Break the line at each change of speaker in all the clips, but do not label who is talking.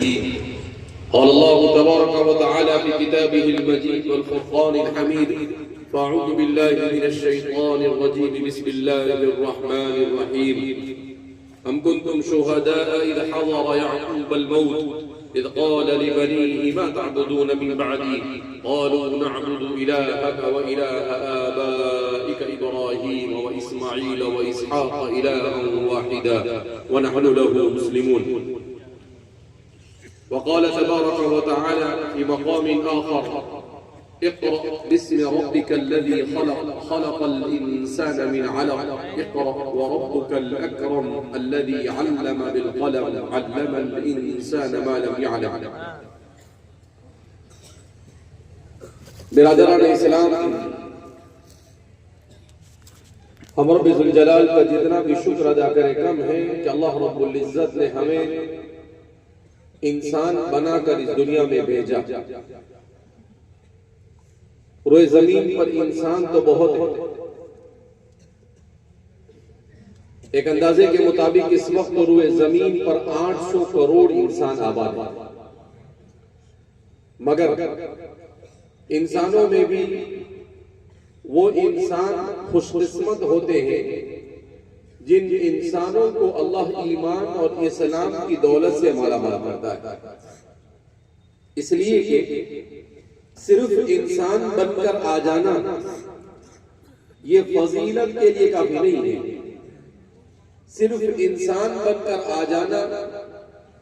الرحيم. قال الله تبارك وتعالى في كتابه المجيد والفرقان الحميد: فأعوذ بالله من الشيطان الرجيم. بسم الله الرحمن الرحيم. أم كنتم شهداء إذ حضر يعقوب الموت إذ قال لبنيه ما تعبدون من بعدي قالوا نعبد إلهك وإله آبائك إبراهيم وإسماعيل وإسحاق إلها واحدا ونحن له مسلمون. وقال تبارك وتعالى في مقام آخر: اقرأ باسم ربك الذي خلق خلق الإنسان من علق اقرأ وربك الأكرم الذي علم بالقلم علم الإنسان ما لم يعلم. برادران اسلام، ہم رب ذوالجلال کا جتنا بھی شکر ادا کرے کم ہے کہ اللہ رب العزت نے ہمیں انسان بنا کر اس دنیا میں بھیجا. روئے زمین پر انسان تو بہت ہے. ایک اندازے کے مطابق اس وقت روئے زمین پر 800 کروڑ انسان آباد ہے. مگر انسانوں میں بھی وہ انسان خوش قسمت ہوتے ہیں جن انسانوں کو اللہ ایمان اور اسلام کی دولت سے مالا مال کرتا ہے. اس لیے کہ صرف انسان بن کر آ جانا یہ فضیلت کے لیے کافی نہیں ہے. صرف انسان بن کر آ جانا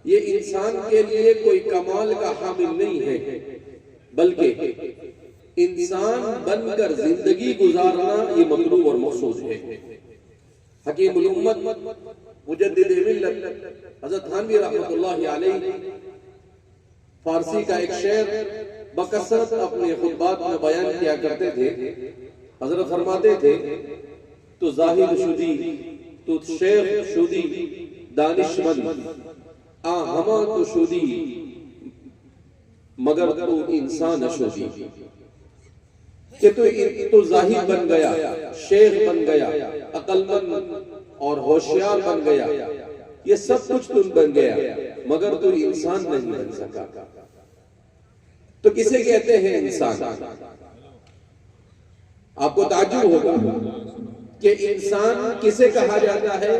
یہ انسان کے لیے کوئی کمال کا حامل نہیں ہے، بلکہ انسان بن کر زندگی گزارنا یہ مطلوب اور مقصود ہے. حکیم الامت مجدد ملت حضرت تھانوی رحمۃ اللہ علیہ فارسی کا ایک شعر بکثرت اپنے خطبات میں بیان کیا کرتے تھے. حضرت فرماتے تھے: تو زاہد شدی، تو شیخ شدی، دانشمند ہما تو شدی، مگر تو انسان شدی. کہ تو زاہد بن گیا، شیخ بن گیا، عقل مند اور ہوشیار بن گیا، یہ سب کچھ تم بن گیا، مگر تو انسان نہیں بن سکا. تو کسے کہتے ہیں انسان؟ آپ کو تعجب ہوگا کہ انسان کسے کہا جاتا ہے.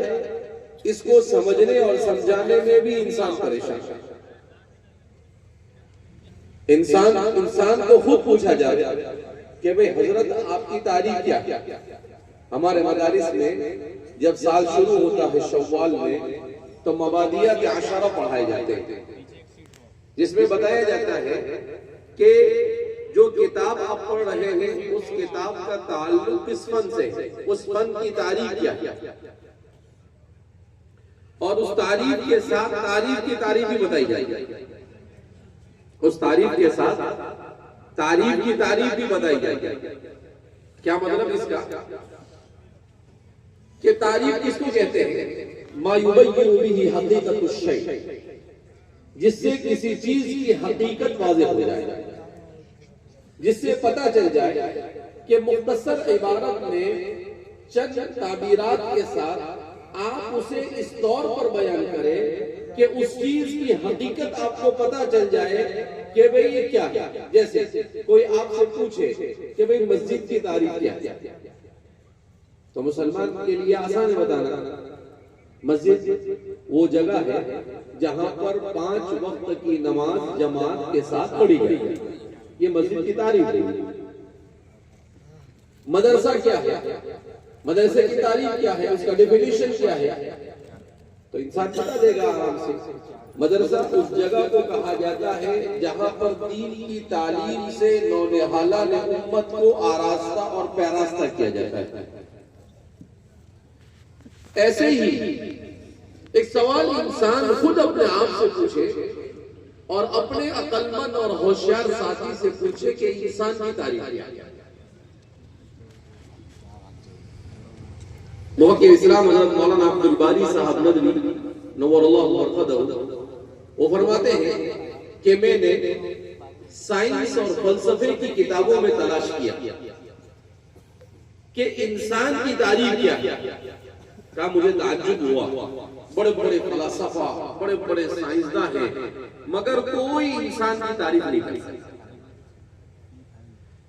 اس کو سمجھنے اور سمجھانے میں بھی انسان پریشان ہے. انسان کو خود پوچھا جاتا ہے کہ بھئی حضرت آپ کی تعریف کیا ہے؟ ہمارے مدارس میں جب سال شروع ہوتا ہے شوال میں تو مبادیات عشرہ پڑھائے جاتے ہیں، جس میں بتایا جاتا ہے کہ جو کتاب آپ پڑھ رہے ہیں اس کتاب کا تعلق کس فن سے ہے، اس فن کی تعریف کیا ہے، اور اس تعریف کے ساتھ تعریف کی تعریف بھی بتائی جائے گی. اس تعریف کے ساتھ تعریف کی تعریف بھی بتائی جائے گی. کیا مطلب اس کا؟ کہ تعریف کس کو کہتے ہیں؟ ما یبین بہ حقیقت الشیء، جس سے کسی چیز کی حقیقت واضح ہو جائے، جس سے پتہ چل جائے کہ مختصر عبارت میں چند تعبیرات کے ساتھ آپ اسے اس طور پر بیان کریں کہ اس چیز کی حقیقت آپ کو پتہ چل جائے کہ بھئی یہ کیا ہے. جیسے کوئی آپ سے پوچھے کہ بھئی مسجد کی تعریف کیا ہے، تو مسلمان کے لیے آسان ہے بتانا. مسجد وہ جگہ ہے جہاں پر 5 وقت کی نماز جماعت کے ساتھ پڑھی گئی، یہ مسجد کی تعریف ہے. مدرسہ کیا ہے، مدرسے کی تعریف کیا ہے، اس کا ڈیفینیشن کیا ہے، تو انسان بتا دے گا آرام سے. مدرسہ اس جگہ کو کہا جاتا ہے جہاں پر دین کی تعلیم سے نونہالہ نے امت کو آراستہ اور پیراستہ کیا جاتا ہے. ایسے ہی ایک سوال انسان خود اپنے آپ سے پوچھے اور اپنے عقل مند اور ہوشیار ساتھی سے پوچھے کہ انسان کی تعریف کیا ہے. موقع اسلام حضرت مولانا عبد الباری صاحب ندوی نور اللہ مرقدہ وہ فرماتے ہیں کہ میں نے سائنس اور فلسفے کی کتابوں میں تلاش کیا کہ انسان کی تعریف کیا ہے. کہا مجھے تعجب ہوا، بڑے بڑے فلاسفہ، بڑے بڑے سائنسداں ہیں، مگر کوئی انسان کی تعریف نہیں کر سکتا۔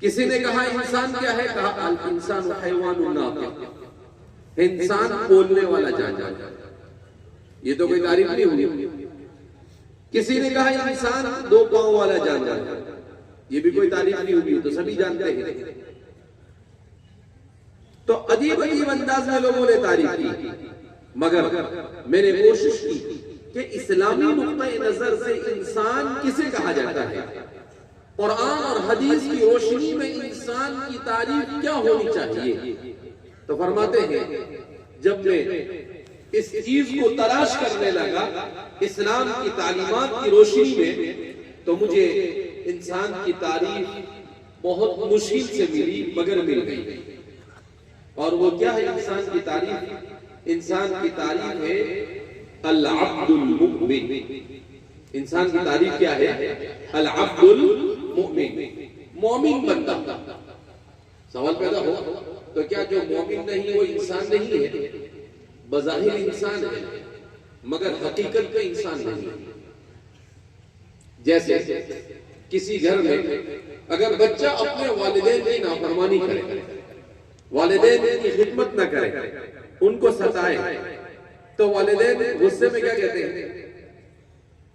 کسی نے کہا انسان کیا ہے؟ کہا الانسان حیوان ناطق، انسان بولنے والا جانور۔ یہ تو کوئی تعریف نہیں ہوئی۔ کسی نے کہا انسان دو پاؤں والا جانور، یہ بھی کوئی تعریف نہیں ہوئی، تو سبھی جانتے ہیں۔ تو عجیب عجیب انداز میں لوگوں نے تعریف کی، مگر میں نے کوشش کی کہ اسلامی نقطۂ نظر سے انسان کسے کہا جاتا ہے، قرآن اور حدیث کی روشنی میں انسان کی تعریف کیا ہونی چاہیے۔ تو فرماتے ہیں جب میں اس چیز کو تلاش کرنے لگا اسلام کی تعلیمات کی روشنی میں، تو مجھے انسان کی تعریف بہت مشکل سے ملی، مگر مل گئی۔ اور وہ کیا ہے انسان کی تعریف؟ انسان کی تعریف ہے العبد المؤمن۔ انسان کی تعریف کیا ہے؟ العبد المؤمن، مومن بندہ۔ سوال پیدا ہو تو کیا جو مومن نہیں وہ انسان نہیں ہے؟ بظاہر انسان ہے مگر حقیقت کا انسان نہیں۔ جیسے کسی گھر میں اگر بچہ اپنے والدین کی نافرمانی کرے، والدین کی خدمت نہ کرے، ان کو ستائے، تو والدین غصے میں کیا کہتے ہیں؟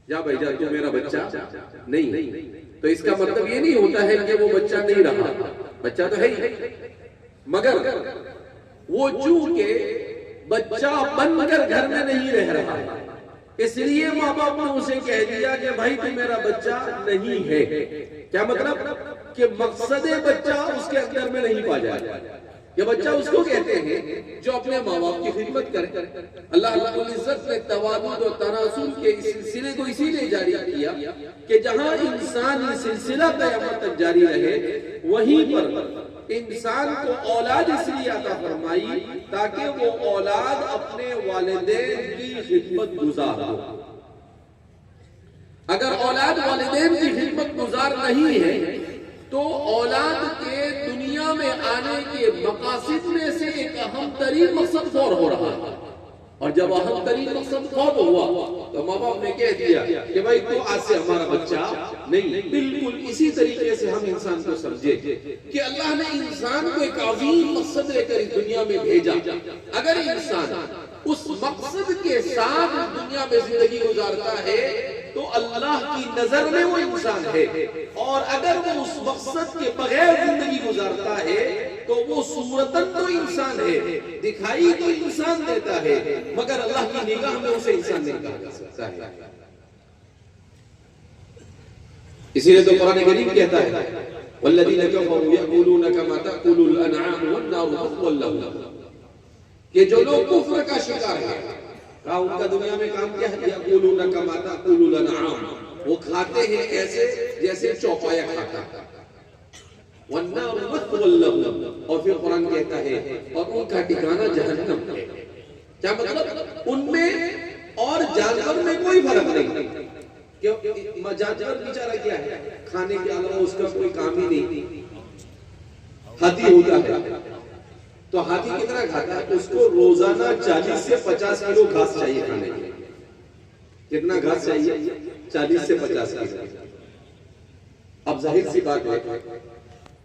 جا بھائی جا، تو میرا بچہ نہیں۔ تو اس کا مطلب یہ نہیں ہوتا ہے کہ وہ بچہ نہیں رہا، بچہ تو ہے ہی، مگر وہ چونکہ بچہ بن کر گھر میں نہیں رہ رہا، اس لیے ماں باپ نے اسے کہہ دیا کہ بھائی تو میرا بچہ نہیں ہے۔ کیا مطلب؟ کہ مقصد بچہ اس کے اندر میں نہیں پا جائے۔ یہ بچہ اس کو کہتے ہیں جو اپنے ماں باپ کی خدمت کرے۔ اللہ رب العزت نے توادد و تناسل کے اس سلسلے کو اسی لیے جاری کیا کہ جہاں انسانی سلسلہ قیامت تک جاری رہے، وہیں پر انسان کو اولاد اس لیے عطا فرمائی تاکہ وہ اولاد اپنے والدین کی خدمت گزار ہو۔ اگر اولاد والدین کی خدمت گزار نہیں ہے تو اولاد کے دنیا میں آنے کے مقاصد میں سے ایک اہم ترین مقصد فوت ہو رہا ہے، اور جب اہم ترین مقصد فوت ہوا تو ماں باپ نے کہہ دیا کہ بھائی تو آج سے ہمارا بچہ نہیں۔ بالکل اسی طریقے سے ہم انسان کو سمجھے کہ اللہ نے انسان کو ایک عظیم مقصد لے کر اس دنیا میں بھیجا۔ اگر انسان اس مقصد کے ساتھ دنیا میں زندگی گزارتا ہے تو اللہ کی نظر میں وہ انسان ہے، اور اگر وہ اس مقصد کے بغیر زندگی گزارتا ہے تو وہ صورتاً تو انسان ہے، دکھائی تو انسان دیتا ہے، مگر اللہ کی نگاہ میں اسے انسان نہیں کہا جا سکتا ہے۔ اسی لیے تو قرآن کریم کہتا ہے وَالَّذِينَ كَفَرُوا يَأْكُلُونَ كَمَا تَأْكُلُ الْأَنْعَامُ وَالنَّارُ مَثْوًى لَهُمْ، کہ جو لوگ کفر کا شکار ہیں، کہا ان کا دنیا میں کام کیا ہے؟ یَأْكُلُونَ كَمَا تَأْكُلُ الْأَنْعَامُ، وہ کھاتے ہیں ایسے جیسے چوپایا کھاتا ہے، وَالنَّارُ مَثْوًى لَهُمْ، اور پھر قرآن کہتا ہے اور ان کا ٹھکانہ جہنم ہے۔ کیا مطلب؟ ان میں اور جانور میں کوئی فرق نہیں، کہ جانور بیچارہ کیا ہے؟ کھانے کے علاوہ اس کا کوئی کام ہی نہیں۔ ہاتھی ہوتا ہے تو ہاتھی کتنا کھاتا ہے؟ اس کو روزانہ 40 سے 50 کلو گھاس چاہیے کھانے کے۔ کتنا گھاس چاہیے؟ 40 سے 50 کلو۔ اب ظاہر سی بات ہے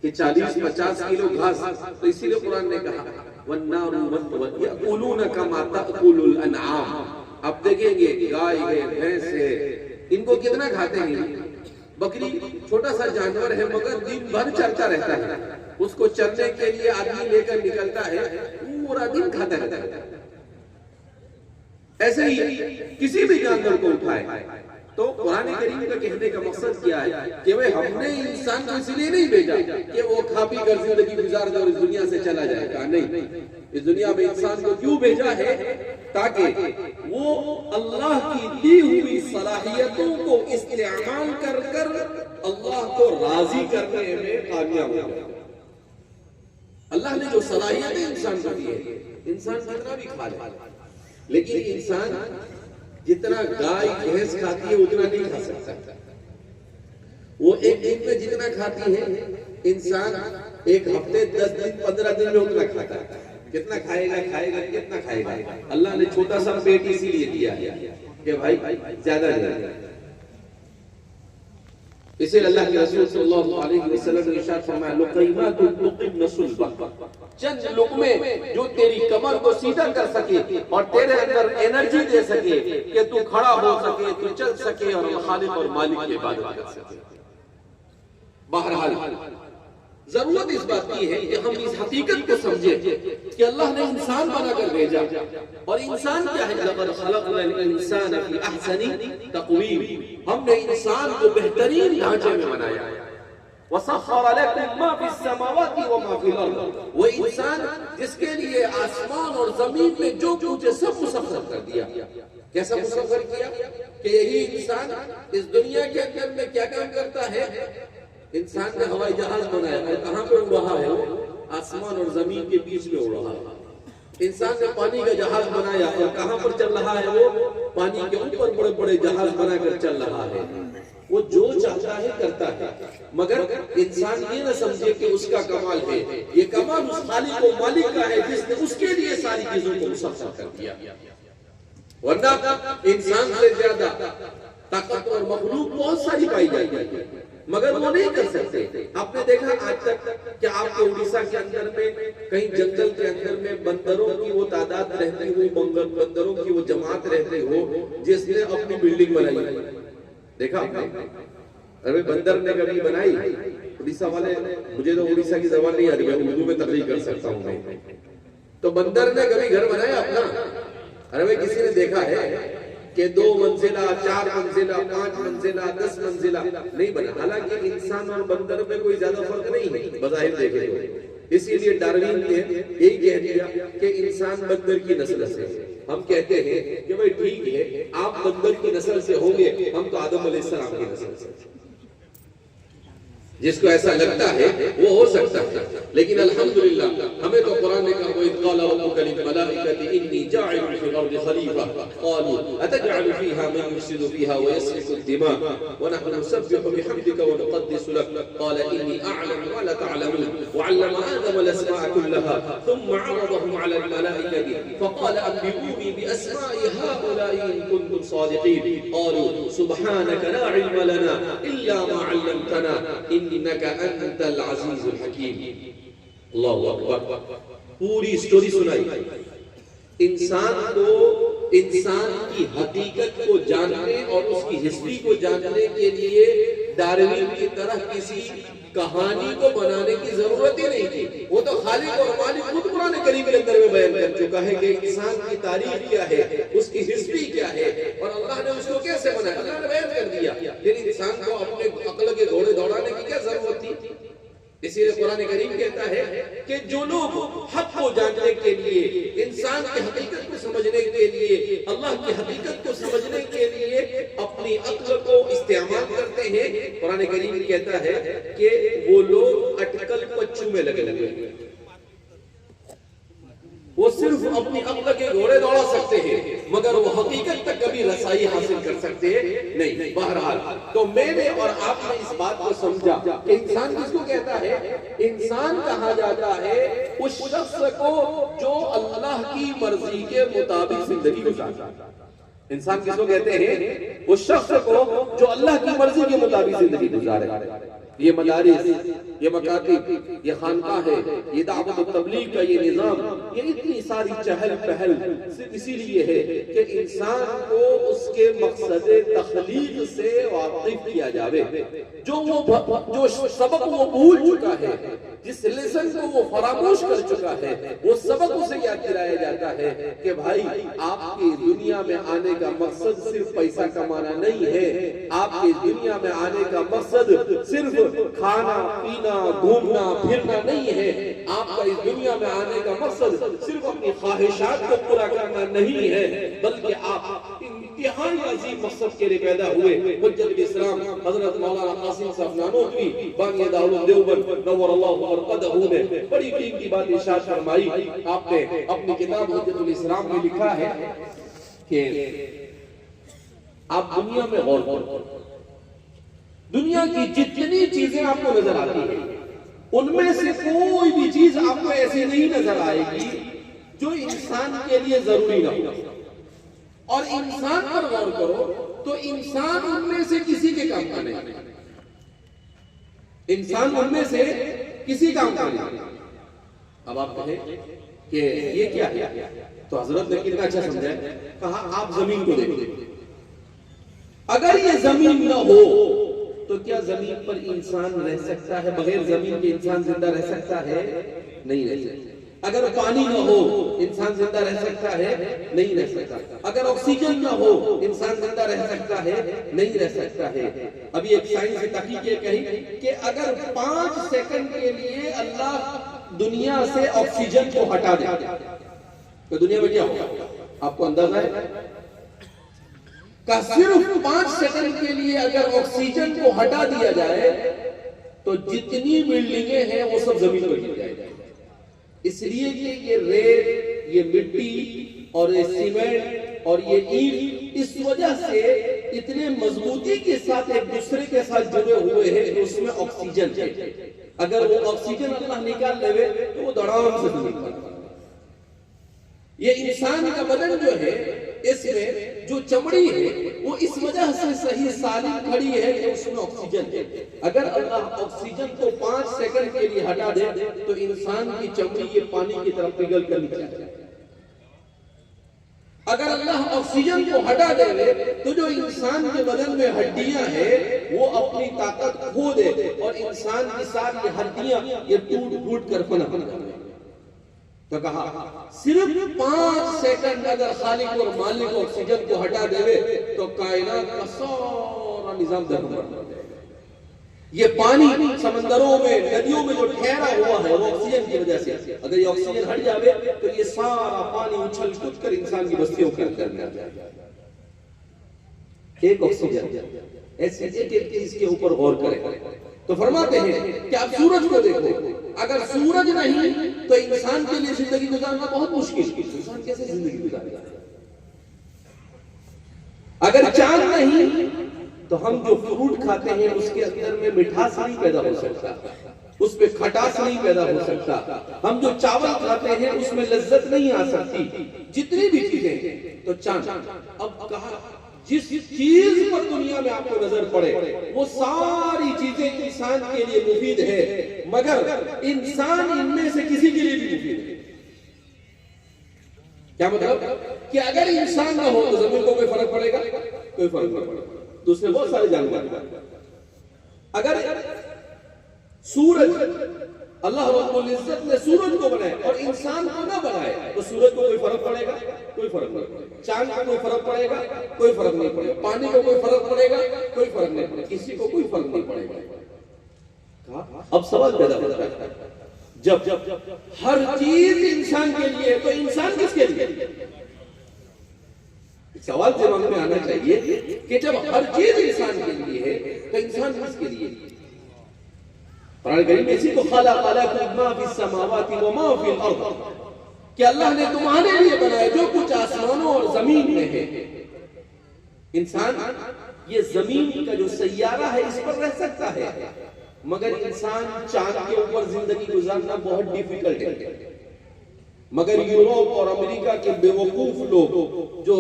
کہ 40-50 کلو گھاس، تو اسی لیے قرآن نے کہا وَالنَّارُ مَثْوًى يَأْكُلُونَ كَمَا تَأْكُلُ الْأَنْعَامُ۔ اب دیکھیں گے گائے ہے، بھینس ہے، ان کو کتنا کھاتے ہیں؟ بکری چھوٹا سا جانور ہے مگر دن بھر چرتا رہتا ہے، اس کو چرنے کے لیے آدمی لے کر نکلتا ہے، پورا دن کھاتا رہتا ہے۔ ایسے ہی کسی بھی جانور کو اٹھائے تو قرآن کریم کا کہنے کا مقصد کیا ہے کہ وہ ہم نے انسان کو اس لیے نہیں بھیجا کہ وہ کھا پی کر زندگی گزار دے اور اس دنیا سے چلا جائے گا، نہیں، اس دنیا میں انسان کو کیوں بھیجا ہے؟ تاکہ وہ اللہ کی دی ہوئی صلاحیتوں کو استعمال کر کر اللہ کو راضی کرنے میں کامیاب ہو جائے۔ اللہ نے جو صلاحیتیں انسان کو دی ہے، انسان کتنا بھی کھا لے، لیکن انسان جتنا گائے بھینس کھاتی ہے اتنا نہیں کھا سکتا۔ وہ ایک دن میں جتنا کھاتی ہے انسان ایک ہفتے 10 دن 15 دن میں اتنا کھاتا ہے، کتنا کھائے گا کتنا کھائے گا. اللہ نے چھوٹا سا پیٹ اسی لیے دیا ہے کہ بھائی زیادہ نہیں. اسے اللہ کے رسول صلی اللہ علیہ وسلم نے ارشاد فرمایا لقیمات تقمن صلبک، چند لقمے جو تیری کمر کو سیدھا کر سکے اور تیرے اندر انرجی دے سکے کہ تو کھڑا ہو سکے، تو چل سکے اور خالق اور مالک کی عبادت کر سکے. بہرحال ضرورت اس بات کی ہے کہ ہم اس حقیقت کو سمجھیں کہ اللہ نے انسان بنا کر بھیجا، اور انسان کیا ہے؟ لقد خلقنا الانسان فی احسن تقویم، ہم نے انسان کو بہترین ڈھانچے میں بنایا. وسخر لكم ما في السماوات وما في الارض، وہ انسان جس کے لیے آسمان اور زمین میں جو کچھ ہے سب مسخر کر دیا. کیسا مسخر کیا؟ کہ یہی انسان اس دنیا کے اندر میں کیا کام کرتا ہے؟ انسان نے ہوائی جہاز بنایا اور کہاں پہ اڑ رہا ہے؟ آسمان اور زمین کے بیچ میں اڑ رہا ہے. انسان نے پانی کا جہاز بنایا اور کہاں پر چل رہا ہے؟ وہ پانی کے اوپر بڑے بڑے جہاز بنا کر چل رہا ہے. وہ جو چاہتا ہے کرتا ہے، مگر انسان یہ نہ سمجھے کہ اس کا کمال ہے. یہ کمال اس خالق و مالک کا ہے جس نے اس کے لیے ساری چیزوں کو مسخر کر دیا. ورنہ انسان سے زیادہ طاقتور مخلوق بہت ساری پائی جاتی ہے، مگر وہ نہیں کر سکتے. آپ نے دیکھا آج تک کہ آپ کے اڑیسہ کے اندر میں کہیں جنگل کے اندر میں بندروں کی وہ تعداد رہتی ہو، بندروں کی وہ جماعت رہتی ہو جس نے اپنی بلڈنگ بنائی؟ دیکھا آپ نے؟ ارے بندر نے کبھی بنائی؟ اڑیسہ والے، مجھے تو اڑیسہ کی زبان نہیں آتی، میں اردو میں تقریر کر سکتا ہوں. تو بندر نے کبھی گھر بنایا اپنا؟ ارے بھائی کسی نے دیکھا ہے کہ 2 منزلہ 4 منزلہ 5 منزلہ 10 منزلہ؟ نہیں بنا. حالانکہ انسان اور بندر میں کوئی زیادہ فرق نہیں ہے بظاہر دیکھے تو. اسی لیے ڈاروین نے یہی کہہ دیا کہ انسان بندر کی نسل سے. ہم کہتے ہیں کہ بھائی ٹھیک ہے آپ بندر کی نسل سے ہوں گے، ہم تو آدم علیہ السلام کی نسل سے. جس کو ایسا لگتا ہے وہ ہو سکتا ہے، لیکن الحمدللہ ہمیں تو قرآن نے کہا وَإِذْ قَالَ رَبُّكَ لِلْمَلَائِكَةِ إِنِّي جَاعِلٌ فِي الْأَرْضِ خَلِيفَةً قَالُوا أَتَجْعَلُ فِيهَا مَن يُفْسِدُ فِيهَا وَيَسْفِكُ الدِّمَاءَ وَنَحْنُ نُسَبِّحُ بِحَمْدِكَ وَنُقَدِّسُ لَكَ قَالَ إِنِّي أَعْلَمُ مَا لَا تَعْلَمُونَ وَعَلَّمَ آدَمَ الْأَسْمَاءَ كُلَّهَا ثُمَّ عَرَضَهُمْ عَلَى الْمَلَائِكَةِ فَقَالَ أَنبِئُونِي بِأَسْمَاءِ هَؤُلَاءِ إِن كُنتُمْ صَادِقِينَ قَالُوا سُبْحَانَكَ لَا عِلْمَ لَنَا إِلَّا مَا عَلَّمْتَنَا إِنَّكَ أَنتَ العزیز الحکیم. اللہ اکبر. پوری سٹوری سنائی. انسان کو انسان کی حقیقت کو جاننے اور اس کی ہسٹری کو جاننے کے لیے ڈاروین کی طرح کسی کہانی کو بنانے کی ضرورت ہی نہیں تھی. وہ تو خالق اور مالک خود قرآن کریم کے اندر میں بیان کر چکا ہے کہ انسان کی تاریخ کیا ہے، اس کی ہسٹری کیا ہے، اور اللہ نے اس کو کیسے بنایا. اللہ نے بیان کر دیا. پھر انسان کو اپنے عقل کے گھوڑے دوڑانے کی کیا ضرورت تھی؟ اسی لیے قرآن کریم کہتا ہے کہ جو لوگ حق کو جاننے کے لیے، انسان کی حقیقت کو سمجھنے کے لیے، اللہ کی حقیقت کو سمجھنے کے لیے اپنی عقل کو استعمال کرتے ہیں، قرآن کریم کہتا ہے کہ وہ لوگ اٹکل پچو میں لگے ہوئے ہیں. وہ صرف اپنی عقل کے گھوڑے دوڑا سکتے ہیں مگر وہ حقیقت تک کبھی رسائی حاصل کر سکتے نہیں. بہرحال تو میں نے اور آپ نے اس بات کو سمجھا کہ انسان کس کو کہتا ہے؟ انسان کہا جاتا ہے اس شخص کو جو اللہ کی مرضی کے مطابق زندگی گزارتا ہے. انسان کس کو کہتے ہیں؟ اس شخص کو جو اللہ کی مرضی کے مطابق زندگی گزارے. یہ مدارس، یہ مکاتب، یہ خانقاہ ہے، یہ دعوت و تبلیغ کا یہ نظام، یہ اتنی ساری چہل پہل صرف اسی لیے ہے کہ انسان کو اس کے مقصد تخلیق سے واقف کیا جاوے. جو سبق وہ بھول چکا ہے، جس لیسن کو وہ فراموش کر چکا ہے، وہ سبق اسے یاد دلایا جاتا ہے کہ بھائی آپ کی دنیا میں آنے کا مقصد صرف پیسہ کمانا نہیں ہے. آپ کی دنیا میں آنے کا مقصد صرف کھانا پینا گھومنا پھرنا نہیں ہے. آپ کا اس دنیا میں آنے کا مقصد صرف اپنی خواہشات کو پورا کرنا نہیں ہے، بلکہ آپ انتہائی عظیم مقصد کے لیے پیدا ہوئے. حجت اسلام حضرت مولانا قاسم صاحب نانوتوی بانی دارالعلوم دیوبند نور اللہ مرقدہ نے بڑی قیمتی بات ارشاد فرمائی. آپ نے اپنی کتاب حجت الاسلام میں لکھا ہے کہ آپ دنیا میں غور کرو، دنیا کی جتنی چیزیں آپ کو نظر آتی ہیں ان میں سے کوئی بھی چیز آپ کو ایسی نہیں نظر آئے گی جو انسان کے لیے ضروری نہ ہو. اور انسان پر غور کرو تو انسان ان میں سے کسی کے کام کا نہیں. انسان ان میں سے کسی کام کا نہیں. اب آپ کہیں کہ یہ کیا ہے تو حضرت نے کتنا اچھا سمجھا ہے. کہا آپ زمین کو دیکھیں. اگر یہ زمین نہ ہو تو کیا زمین پر انسان رہ سکتا ہے؟ بغیر زمین کے انسان زندہ رہ سکتا ہے؟ نہیں رہ سکتا. اگر پانی نہ ہو انسان زندہ رہ سکتا ہے؟ نہیں رہ سکتا. اگر آکسیجن نہ ہو انسان زندہ رہ سکتا ہے؟ نہیں رہ سکتا ہے. ابھی ایک سائنسی تحقیق یہ کہی کہ اگر 5 سیکنڈ کے لیے اللہ دنیا سے آکسیجن کو ہٹا دے تو دنیا میں کیا ہوگا؟ آپ کو اندازہ ہے کہ صرف 5 سیکنڈ کے لیے اگر آکسیجن کو ہٹا دیا جائے تو جتنی بلڈنگیں ہیں وہ سب زمین پر گر جائیں گی. اس لیے کہ یہ ریت، یہ مٹی اور یہ سیمنٹ اور یہ اینٹ اس وجہ سے اتنے مضبوطی کے ساتھ ایک دوسرے کے ساتھ جڑے ہوئے ہیں کہ اس میں آکسیجن ہے. اگر وہ آکسیجن اللہ نکال لے تو وہ دڑام سے نکلتا. یہ انسان کا بدن جو ہے اس میں جو چمڑی ہے وہ اس وجہ سے صحیح سالم کھڑی ہے کہ اس میں آکسیجن ہے. اگر اللہ آکسیجن کو 5 سیکنڈ کے لیے ہٹا دے تو انسان کی چمڑی یہ پانی کی طرف پگھل کر نکل جائے. اگر اللہ آکسیجن کو ہٹا دے تو جو انسان کے بدن میں ہڈیاں ہیں وہ اپنی طاقت کھو دے اور انسان کی ساری ہڈیاں یہ ٹوٹ پھوٹ کر فنا بن جائیں. تو کہا صرف 5 سیکنڈ اگر خالق اور مالک آکسیجن کو ہٹا دے تو کائنات کا سارا نظام درہم. یہ پانی سمندروں میں ندیوں میں جو ٹھہرا ہوا ہے وہ آکسیجن کی وجہ سے. اگر یہ آکسیجن ہٹ جاوے تو یہ سارا پانی اچھل کود کر انسان کی بستیوں کے اندر میں آ جائے. ایک آکسیجن ایسے ایک چیز کے اوپر غور کریں تو فرماتے ہیں کہ آپ سورج کو دیکھو. اگر سورج نہیں تو انسان کے لیے زندگی گزارنا بہت مشکل. انسان کیسے زندگی گزارے گا؟ اگر چاند نہیں تو ہم جو فروٹ کھاتے ہیں اس کے اندر میں مٹھاس نہیں پیدا ہو سکتا, اس میں کھٹاس نہیں پیدا ہو سکتا. ہم جو چاول کھاتے ہیں اس میں لذت نہیں آ سکتی. جتنی بھی چیزیں تو چاند. اب کہا جس چیز پر دنیا میں آپ کو نظر پڑے وہ ساری چیزیں انسان کے لیے مفید ہے, مگر انسان ان میں سے کسی کے لیے بھی مفید ہے. کیا مطلب کہ اگر انسان نہ ہو تو زمین کو کوئی فرق پڑے گا؟ کوئی فرق نہیں پڑے گا. دوسرے بہت سارے جانور. اگر سورج اللہ رب العزت نے سورج کو بنائے اور انسان کو نہ بنائے تو سورج کو کوئی فرق پڑے گا؟ کوئی فرق نہیں پڑے گا. چاند کو کوئی فرق پڑے گا؟ کوئی فرق نہیں پڑے گا. پانی کو کوئی فرق پڑے گا؟ کوئی فرق نہیں پڑے گا. کسی کو کوئی فرق نہیں پڑے گا. اب سوال پیدا ہوتا ہے جب ہر چیز انسان کے لیے تو انسان کس کے لیے؟ سوال دماغ میں آنا چاہیے کہ جب ہر چیز انسان کے لیے ہے تو انسان کس کے لیے؟ قرآن کریم میں اسی کو خلق لکم ما فی السماوات و ما فی الارض کہ اللہ نے تمہارے لیے بنایا جو کچھ آسمانوں اور زمین میں ہے. انسان یہ زمین کا جو سیارہ ہے اس پر رہ سکتا ہے, مگر انسان چاند کے اوپر زندگی گزارنا بہت ڈیفیکلٹ ہے. مگر یورپ اور امریکہ کے بیوقوف لوگ جو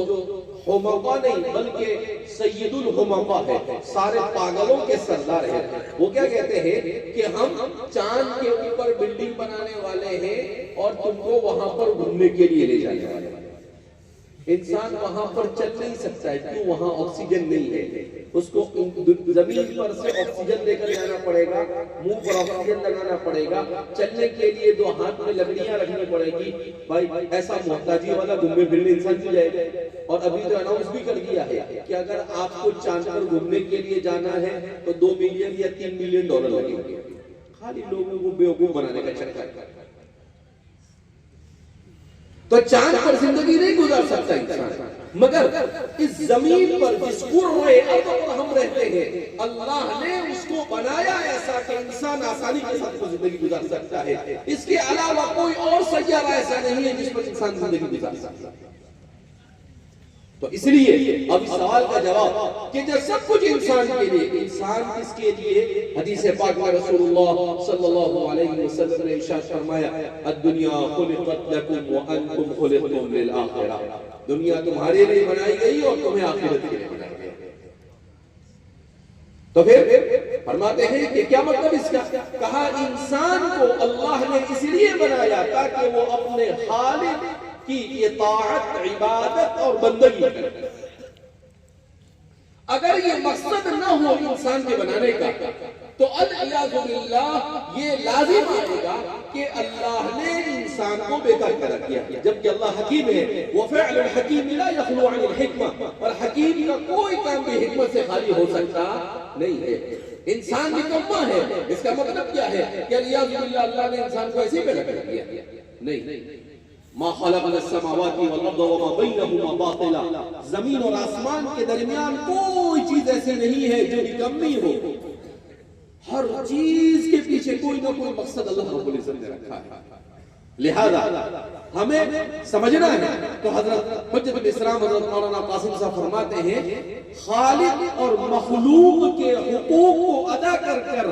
حمقا نہیں بلکہ سید الحمقا ہے, سارے پاگلوں کے سردار ہیں, وہ کیا کہتے ہیں کہ ہم چاند کے اوپر بلڈنگ بنانے والے ہیں اور تم کو وہاں پر گھومنے کے لیے لے جانے والے ہیں. انسان وہاں پر چل نہیں سکتا ہے, کیوں؟ وہاں آکسیجن نہیں ہے. اس کو زمین پر سے آکسیجن لے کر جانا پڑے گا, منہ پر آکسیجن لگانا پڑے گا, چلنے کے لیے 2 ہاتھ میں لکڑیاں رکھنی پڑے گی. بھائی ایسا محتاجی والا گھومنے پھرنے انسان کی جائے گا. اور ابھی تو اناؤنس بھی کر دیا ہے کہ اگر آپ کو چاند پر گھومنے کے لیے جانا ہے تو $2 ملین یا $3 ملین لگیں گے, خالی لوگوں کو بیوقوف بنانے کا چکر. تو چاند پر زندگی نہیں گزار سکتا انسان, مگر اس زمین پر جس کرۂ ارض پر ہم رہتے ہیں اللہ نے اس کو بنایا ایسا کہ انسان آسانی کے ساتھ زندگی گزار سکتا ہے. اس کے علاوہ کوئی اور سیارہ ایسا نہیں ہے جس پر انسان زندگی گزار سکتا ہے. تو اس لیے اب اس سوال کا جواب کہ جب سب کچھ انسان کے لیے، انسان کس کے لیے؟ حدیث پاک میں رسول اللہ صلی اللہ علیہ وسلم نے ارشاد فرمایا الدنیا خلقت لکم وانتم خلقتم للآخرہ، دنیا تمہارے لیے بنائی گئی اور تمہیں آخرت کے لیے بنائی گئی۔ تو پھر فرماتے ہیں کہ کیا مطلب اس کا؟ کہا انسان کو اللہ نے اس لیے بنایا تاکہ وہ اپنے خالق کی اطاعت، عبادت اور بندگی کرے۔ اگر یہ مقصد نہ ہو انسان کے بنانے کا تو العیاذ باللہ یہ لازم آئے گا کہ اللہ نے انسان کو بیکار کر دیا، جبکہ اللہ حکیم ہے۔ وَفِعْلُ الْحَكِيمِ لَا يَخْلُو عَنِ الْحِكْمَةِ، اور حکیم کا کوئی کام بھی حکمت سے خالی ہو سکتا نہیں ہے۔ انسان بھی کما ہے، اس کا مطلب کیا ہے کہ العیاذ باللہ اللہ نے انسان کو ایسے پیدا کر دیا؟ نہیں۔ ما خلقنا السماوات والارض وما بينهما باطلا، زمین اور آسمان کے درمیان کوئی چیز ایسی نہیں ہے جو نکمی ہو، ہر چیز کے پیچھے کوئی نہ کوئی مقصد اللہ رب العزت نے رکھا ہے۔ لہذا ہمیں سمجھنا ہے۔ تو حضرت حجت الاسلام حضرت مولانا قاسم صاحب فرماتے ہیں خالق اور مخلوق کے حقوق کو ادا کر کر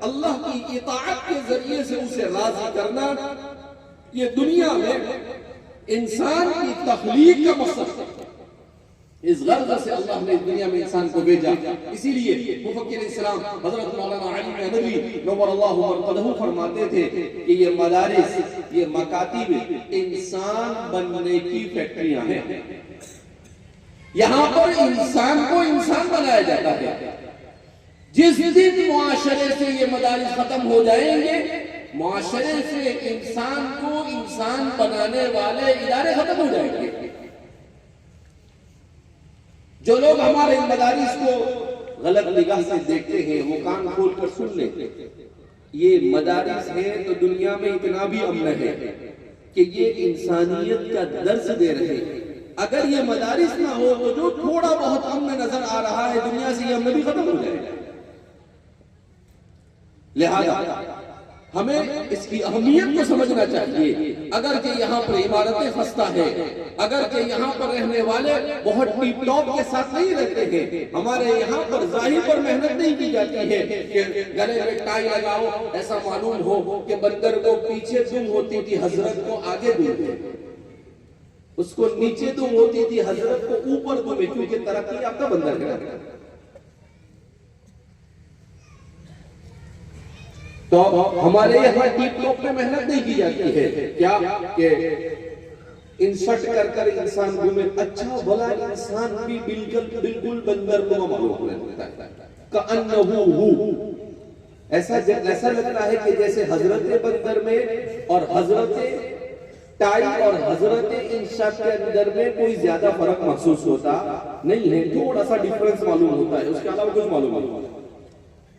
اللہ کی اطاعت کے ذریعے سے اسے راضی کرنا، یہ دنیا میں انسان کی تخلیق کا مقصد ہے۔ اس غرض سے اللہ نے دنیا میں انسان کو بھیجا۔ اسی لیے مفکر اسلام حضرت مولانا علی ندوی نور اللہ مرقدہ فرماتے تھے کہ یہ مدارس، یہ مکاتب انسان بننے کی فیکٹریاں ہیں۔ یہاں پر انسان کو انسان بنایا جاتا ہے۔ جس دن معاشرے سے یہ مدارس ختم ہو جائیں گے، معاشرے سے انسان کو انسان بنانے والے ادارے ختم ہو جائیں گے۔ جو لوگ ہمارے مدارس کو غلط نگاہ سے دیکھتے ہیں وہ کان کھول کر سن لیں، یہ مدارس ہیں تو دنیا میں اتنا بھی امن ہے کہ یہ انسانیت کا درس دے رہے ہیں۔ اگر یہ مدارس نہ ہو تو جو تھوڑا بہت امن نظر آ رہا ہے دنیا سے، یہ امن بھی ختم ہو جائے گا۔ لہذا ہمیں اس کی اہمیت کو سمجھنا چاہیے۔ اگر کہ یہاں پر عمارتیں خستہ ہیں، اگر کہ یہاں پر رہنے والے بہت ٹیپ ٹاپ کے ساتھ نہیں رہتے ہیں، ہمارے یہاں پر ظاہر پر محنت نہیں کی جاتی ہے کہ گلے میں ٹائی لگاؤ، ایسا معلوم ہو کہ بندر کو پیچھے دم ہوتی تھی، حضرت کو آگے دم ہے، اس کو نیچے دم ہوتی تھی، حضرت کو اوپر دم ہے، کیونکہ ترقی آپ کا بندر ہے۔ تو ہمارے یہاں ٹیپ ٹاپ میں محنت نہیں کی جاتی ہے، کیا کہ انسٹ کر کر انسان گھومے، اچھا بھلا انسان بھی بالکل بندر کو معلوم ہوتا ہے، کأنہو ہو، ایسا لگتا ہے کہ جیسے حضرت بندر میں اور حضرت ٹائی اور حضرت انشاء کے اندر میں کوئی زیادہ فرق محسوس ہوتا نہیں ہے، تھوڑا سا ڈیفرنس معلوم ہوتا ہے، اس کے علاوہ کچھ معلوم نہیں ہوتا۔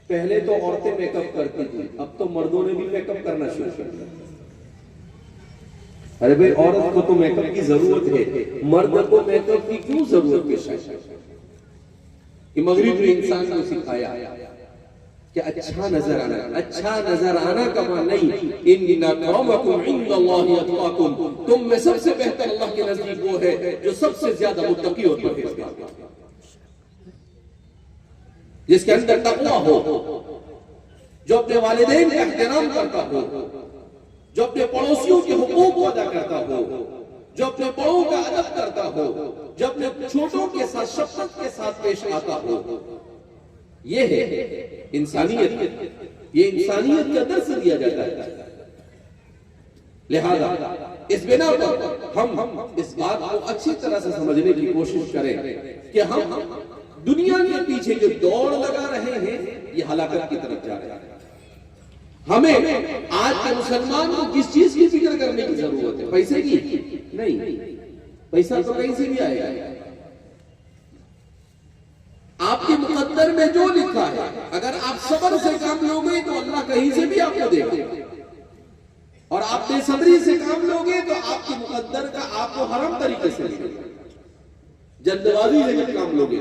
پہلے تو عورتیں میک اپ کرتی تھی، اب تو مردوں نے بھی میک اپ کرنا شروع کر دیا۔ ارے بھائی عورت کو تو میک اپ کی ضرورت ہے، مرد کو میک اپ کی کیوں ضرورت پیش آئی؟ کہ مغرب نے انسان کو سکھایا کہ اچھا نظر آنا، اچھا نظر آنا کا معنی نہیں، ان اکرمکم عند اللہ اتقاکم، تم میں سب سے بہتر اللہ کے نزدیک وہ ہے جو سب سے زیادہ متقی اور پرہیزگار ہے، جس کے اندر تقویٰ ہو، جو اپنے والدین کا احترام کرتا ہو، جو اپنے پڑوسیوں کے حقوق کو ادا کرتا ہو، جو اپنے بڑوں کا ادب کرتا ہو، جو اپنے چھوٹوں کے ساتھ شفقت کے ساتھ پیش آتا ہو، یہ ہے انسانیت، یہ انسانیت کا درس دیا جاتا ہے۔ لہذا اس بنا پر ہم اس بات کو اچھی طرح سے سمجھنے کی کوشش کریں کہ ہم دنیا کے پیچھے جو دوڑ لگا رہے ہیں یہ ہلاکت کی طرف جا رہے ہیں۔ ہمیں آج کے مسلمان کو کس چیز کی فکر کرنے کی ضرورت ہے؟ پیسے کی نہیں، پیسہ تو کہیں سے بھی آئے گا۔ آپ کے مقدر میں جو لکھا ہے، اگر آپ صبر سے کام لوگے تو اللہ کہیں سے بھی آپ کو دے گا، اور آپ بے صبری سے کام لوگے تو آپ کے مقدر کا آپ کو حرام طریقے سے دے گا، جلد بازی سے کام لوگے